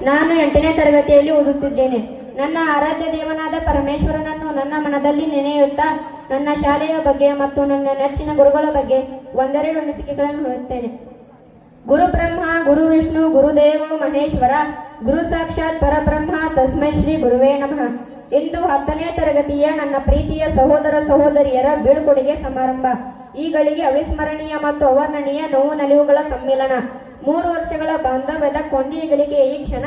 ನಾನು 8ನೇ ತರಗತಿಯಲ್ಲಿ ಓದುತ್ತಿದ್ದೇನೆ. ನನ್ನ ಆರಾಧ್ಯ ದೇವನಾದ ಪರಮೇಶ್ವರನನ್ನು ನನ್ನ ಮನದಲ್ಲಿ ನೆನೆಯುತ್ತಾ ನನ್ನ ಶಾಲೆಯ ಬಗ್ಗೆ ಮತ್ತು ನನ್ನ ನೆಚ್ಚಿನ ಗುರುಗಳ ಬಗ್ಗೆ ಒಂದೆರಡು ಅನಿಸಿಕೆಗಳನ್ನು ಹೇಳುತ್ತೇನೆ. ಗುರು ಬ್ರಹ್ಮ, ಗುರು ವಿಷ್ಣು, ಗುರುದೇವೋ ಮಹೇಶ್ವರ, ಗುರು ಸಾಕ್ಷಾತ್ ಪರಬ್ರಹ್ಮ, ತಸ್ಮೈ ಶ್ರೀ ಗುರುವೇ ನಮಃ. ಇಂದು 10ನೇ ತರಗತಿಯ ನನ್ನ ಪ್ರೀತಿಯ ಸಹೋದರ ಸಹೋದರಿಯರ ಬೀಳ್ಕೊಡುಗೆ ಸಮಾರಂಭ. ಈ ಗಳಿಗೆ ಅವಿಸ್ಮರಣೀಯ ಮತ್ತು ಅವರ್ಣನೀಯ ನೋವು ನಲಿವುಗಳ ಸಮ್ಮಿಲನ. 3 ವರ್ಷಗಳ ಬಾಂಧವ್ಯದ ಕೊಂಡಿಗಳಿಗೆ ಈ ಕ್ಷಣ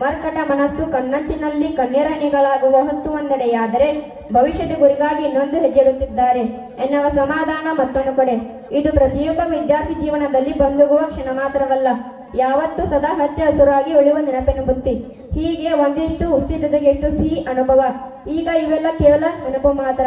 ಮರ್ಕಟ ಮನಸ್ಸು ಕಣ್ಣಂಚಿನಲ್ಲಿ ಕಣ್ಣೀರಣಿಗಳಾಗುವ ಹೊತ್ತು ಒಂದೆಡೆಯಾದರೆ ಭವಿಷ್ಯದ ಗುರಿಗಾಗಿ ಇನ್ನೊಂದು ಹೆಜ್ಜೆಡುತ್ತಿದ್ದಾರೆ ಎನ್ನುವ ಸಮಾಧಾನ ಮತ್ತೊಂದು ಕಡೆ. ಇದು ಪ್ರತಿಯೊಬ್ಬ ವಿದ್ಯಾರ್ಥಿ ಜೀವನದಲ್ಲಿ ಬಂದೋಗುವ ಕ್ಷಣ ಮಾತ್ರವಲ್ಲ, ಯಾವತ್ತೂ ಸದಾ ಹಚ್ಚ ಹಸುರಾಗಿ ಉಳಿಯುವ ನೆನಪಿನ ಬುತ್ತಿ. ಹೀಗೆ ಒಂದಿಷ್ಟು ಉಸಿಟದಗೆಷ್ಟು ಸಿಹಿ ಅನುಭವ. ಈಗ ಇವೆಲ್ಲ ಕೇವಲ ನೆನಪು ಮಾತ್ರ.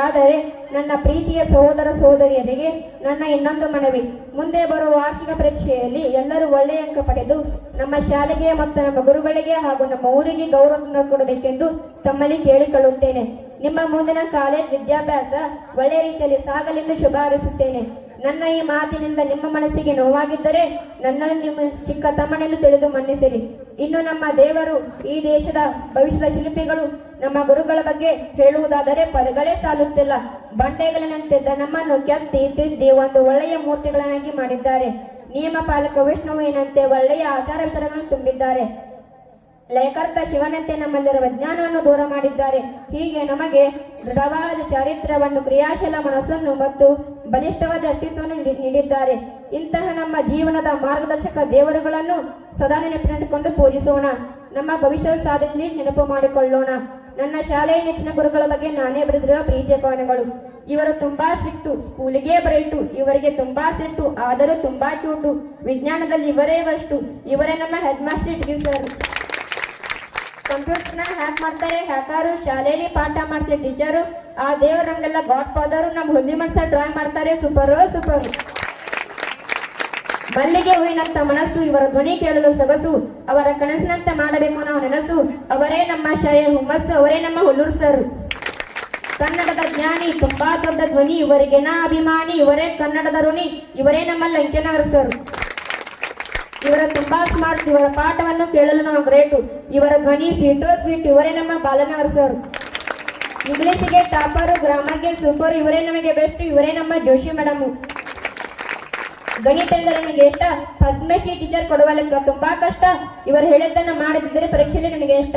ಆದರೆ ನನ್ನ ಪ್ರೀತಿಯ ಸಹೋದರ ಸಹೋದರಿಯರಿಗೆ ನನ್ನ ಇನ್ನೊಂದು ಮನವಿ, ಮುಂದೆ ಬರುವ ವಾರ್ಷಿಕ ಪರೀಕ್ಷೆಯಲ್ಲಿ ಎಲ್ಲರೂ ಒಳ್ಳೆಯ ಅಂಕ ಪಡೆದು ನಮ್ಮ ಶಾಲೆಗೆ ಮತ್ತು ನಮ್ಮ ಗುರುಗಳಿಗೆ ಹಾಗೂ ನಮ್ಮ ಊರಿಗೆ ಗೌರವ ಕೊಡಬೇಕೆಂದು ತಮ್ಮಲ್ಲಿ ಕೇಳಿಕೊಳ್ಳುತ್ತೇನೆ. ನಿಮ್ಮ ಮುಂದಿನ ಕಾಲೇಜ್ ವಿದ್ಯಾಭ್ಯಾಸ ಒಳ್ಳೆಯ ರೀತಿಯಲ್ಲಿ ಸಾಗಲೆಂದು ಶುಭ ಹಾರೈಸುತ್ತೇನೆ. ನನ್ನ ಈ ಮಾತಿನಿಂದ ನಿಮ್ಮ ಮನಸ್ಸಿಗೆ ನೋವಾಗಿದ್ದರೆ ನನ್ನನ್ನು ನಿಮ್ಮ ಚಿಕ್ಕ ತಮ್ಮನೆಂದು ತಿಳಿದು ಮನ್ನಿಸಿರಿ. ಇನ್ನು ನಮ್ಮ ದೇವರು, ಈ ದೇಶದ ಭವಿಷ್ಯದ ಶಿಲ್ಪಿಗಳು, ನಮ್ಮ ಗುರುಗಳ ಬಗ್ಗೆ ಹೇಳುವುದಾದರೆ ಪದಗಳೇ ಸಾಲುತ್ತಿಲ್ಲ. ಬಂಡೆಗಳಂತಿದ್ದ ನಮ್ಮನ್ನು ಕೆತ್ತಿ ತಿದ್ದಿ ಒಂದು ಒಳ್ಳೆಯ ಮೂರ್ತಿಗಳನ್ನಾಗಿ ಮಾಡಿದ್ದಾರೆ. ನಿಯಮ ಪಾಲಕ ವಿಷ್ಣುವಿನಂತೆ ಒಳ್ಳೆಯ ಆಚಾರ ವಿಚಾರಗಳನ್ನು ತುಂಬಿದ್ದಾರೆ. ಲಯಕರ್ತ ಶಿವನಂತೆ ನಮ್ಮಲ್ಲಿರುವ ಜ್ಞಾನವನ್ನು ದೂರ ಮಾಡಿದ್ದಾರೆ. ಹೀಗೆ ನಮಗೆ ದೃಢವಾದ ಚಾರಿತ್ರ್ಯವನ್ನು, ಕ್ರಿಯಾಶೀಲ ಮನಸ್ಸನ್ನು ಮತ್ತು ಬಲಿಷ್ಠವಾದ ವ್ಯಕ್ತಿತ್ವವನ್ನು ನೀಡಿದ್ದಾರೆ. ಇಂತಹ ನಮ್ಮ ಜೀವನದ ಮಾರ್ಗದರ್ಶಕ ದೇವರುಗಳನ್ನು ಸದಾ ನೆನಪಿನಂದುಕೊಂಡು ಪೂಜಿಸೋಣ. ನಮ್ಮ ಭವಿಷ್ಯದ ಸಾಧನೆ ನೆನಪು ಮಾಡಿಕೊಳ್ಳೋಣ. ನನ್ನ ಶಾಲೆಯ ನೆಚ್ಚಿನ ಗುರುಗಳ ಬಗ್ಗೆ ನಾನೇ ಬರೆದಿರುವ ಪ್ರೀತಿಯ ಕವನಗಳು. ಇವರು ತುಂಬಾ ಸ್ಟ್ರಿಕ್ಟು, ಸ್ಕೂಲಿಗೆ ಬ್ರೈಟು, ಇವರಿಗೆ ತುಂಬಾ ಸಿಟ್ಟು, ಆದರೂ ತುಂಬಾ ಕ್ಯೂಟು. ವಿಜ್ಞಾನದಲ್ಲಿ ಇವರೇ ಫಸ್ಟು, ಇವರೇ ನಮ್ಮ ಹೆಡ್ ಮಾಸ್ಟರ್ ಟೀಚರ್. ಕಂಪ್ಯೂಟರ್ನ ಹ್ಯಾಕ್ ಮಾಡ್ತಾರೆ ಹ್ಯಾಕರು, ಶಾಲೆಯಲ್ಲಿ ಪಾಠ ಮಾಡ್ತಾರೆ ಟೀಚರು. ಆ ದೇವರು ನಮ್ಗೆಲ್ಲ ಗಾಡ್ ಫಾದರು. ನಮ್ಮ ಹೊಲಿ ಮಾಡ್ತಾರೆ, ಡ್ರಾಯಿಂಗ್ ಮಾಡ್ತಾರೆ, ಸೂಪರು ಸೂಪರು. ಮಲ್ಲಿಗೆ ಹೂವಿನಂತ ಮನಸ್ಸು, ಇವರ ಧ್ವನಿ ಕೇಳಲು ಸೊಗಸು, ಅವರ ಕನಸಿನಂತೆ ಮಾಡಬೇಕು ನಾವು ನೆನಸು. ಅವರೇ ನಮ್ಮ ಶಾಲೆಯ ಹುಮ್ಮಸ್ಸು, ಅವರೇ ನಮ್ಮ ಹುಲ್ಲೂರು ಸರ್. ಕನ್ನಡದ ಜ್ಞಾನಿ, ತುಂಬಾ ದೊಡ್ಡ ಧ್ವನಿ, ಇವರಿಗೆ ನಾ ಅಭಿಮಾನಿ. ಇವರೇ ಕನ್ನಡದ ಋಣಿ, ಇವರೇ ನಮ್ಮ ಲಂಕೆನಗರ ಸರ್. ಇವರ ತುಂಬಾ ಸ್ಮಾರ್ಟ್, ಇವರ ಪಾಠವನ್ನು ಕೇಳಲು ನಾವು ಗ್ರೇಟು. ಇವರ ಧ್ವನಿ ಸ್ವೀಟೋ ಸ್ವೀಟ್, ಇವರೇ ನಮ್ಮ ಬಾಲನಗರ ಸರ್. ಇಂಗ್ಲಿಷ್ಗೆ ಟಾಪರು, ಗ್ರಾಮರ್ಗೆ ಸೂಪರ್, ಇವರೇ ನಮಗೆ ಬೆಸ್ಟ್, ಇವರೇ ನಮ್ಮ ಜೋಶಿ ಮೇಡಮು. ಗಣಿತ ಎಂದರೆ ನನಗೆ ಇಷ್ಟ, ಪದ್ಮಶ್ರೀ ಟೀಚರ್ ಕೊಡುವ ಲೆಕ್ಕ ತುಂಬಾ ಕಷ್ಟ. ಇವರು ಹೇಳಿದ್ದನ್ನು ಮಾಡದಿದ್ದರೆ ಪರೀಕ್ಷೆಯಲ್ಲಿ ನನಗೆ ಇಷ್ಟ.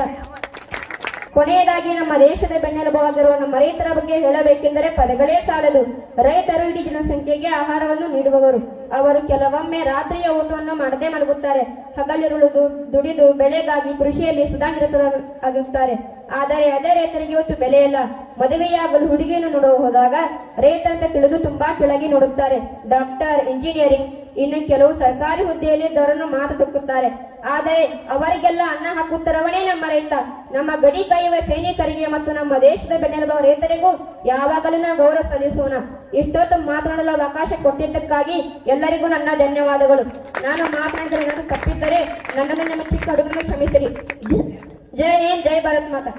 ಕೊನೆಯದಾಗಿ ನಮ್ಮ ದೇಶದ ಬೆನ್ನೆಲುಬಾಗಿರುವ ನಮ್ಮ ರೈತರ ಬಗ್ಗೆ ಹೇಳಬೇಕೆಂದರೆ ಪದಗಳೇ ಸಾಲದು. ರೈತರು ಇಡೀ ಜನಸಂಖ್ಯೆಗೆ ಆಹಾರವನ್ನು ನೀಡುವವರು. ಅವರು ಕೆಲವೊಮ್ಮೆ ರಾತ್ರಿಯ ಊಟವನ್ನು ಮಾಡದೆ ಮಲಗುತ್ತಾರೆ. ಹಗಲಿರುಳುದು ದುಡಿದು ಬೆಳೆಗಾಗಿ ಕೃಷಿಯಲ್ಲಿ ಸದಾ ನಿರತರಾಗಿರುತ್ತಾರೆ. ಆದರೆ ಅದೇ ರೈತರಿಗೆ ಇವತ್ತು ಬೆಲೆ ಇಲ್ಲ. ಮದುವೆಯಾಗಲು ಹುಡುಗಿಯನ್ನು ನೋಡುವ ಹೋದಾಗ ರೈತ ಅಂತ ತಿಳಿದು ತುಂಬಾ ಕೆಳಗೆ ನೋಡುತ್ತಾರೆ. ಡಾಕ್ಟರ್, ಇಂಜಿನಿಯರಿಂಗ್, ಇನ್ನು ಕೆಲವು ಸರ್ಕಾರಿ ಹುದ್ದೆಯಲ್ಲಿ ಇದ್ದವರನ್ನು ಮಾತುಕುತ್ತಾರೆ. ಆದರೆ ಅವರಿಗೆಲ್ಲ ಅನ್ನ ಹಾಕುತ್ತರವನೇ ನಮ್ಮ ರೈತ. ನಮ್ಮ ಗಡಿ ಕಾಯುವ ಸೈನಿಕರಿಗೆ ಮತ್ತು ನಮ್ಮ ದೇಶದ ಬೆನ್ನೆಲುಬಾಗುವ ರೈತರಿಗೂ ಯಾವಾಗಲೂ ನಾವು ಗೌರವ ಸಲ್ಲಿಸೋಣ. ಇಷ್ಟೊತ್ತು ಮಾತನಾಡಲು ಅವಕಾಶ ಕೊಟ್ಟಿದ್ದಕ್ಕಾಗಿ ಎಲ್ಲರಿಗೂ ನನ್ನ ಧನ್ಯವಾದಗಳು. ನಾನು ಮಾತನಾಡಿದರೆ ಏನಾದರೂ ತಪ್ಪಿದ್ದರೆ ನನ್ನನ್ನು ನಿಮ್ಮ ಚಿಕ್ಕ ಹುಡುಗರನ್ನು ಕ್ಷಮಿಸಿರಿ. ಜೈ ಹಿಂದ್, ಜೈ ಭಾರತ್ ಮಾತಾ.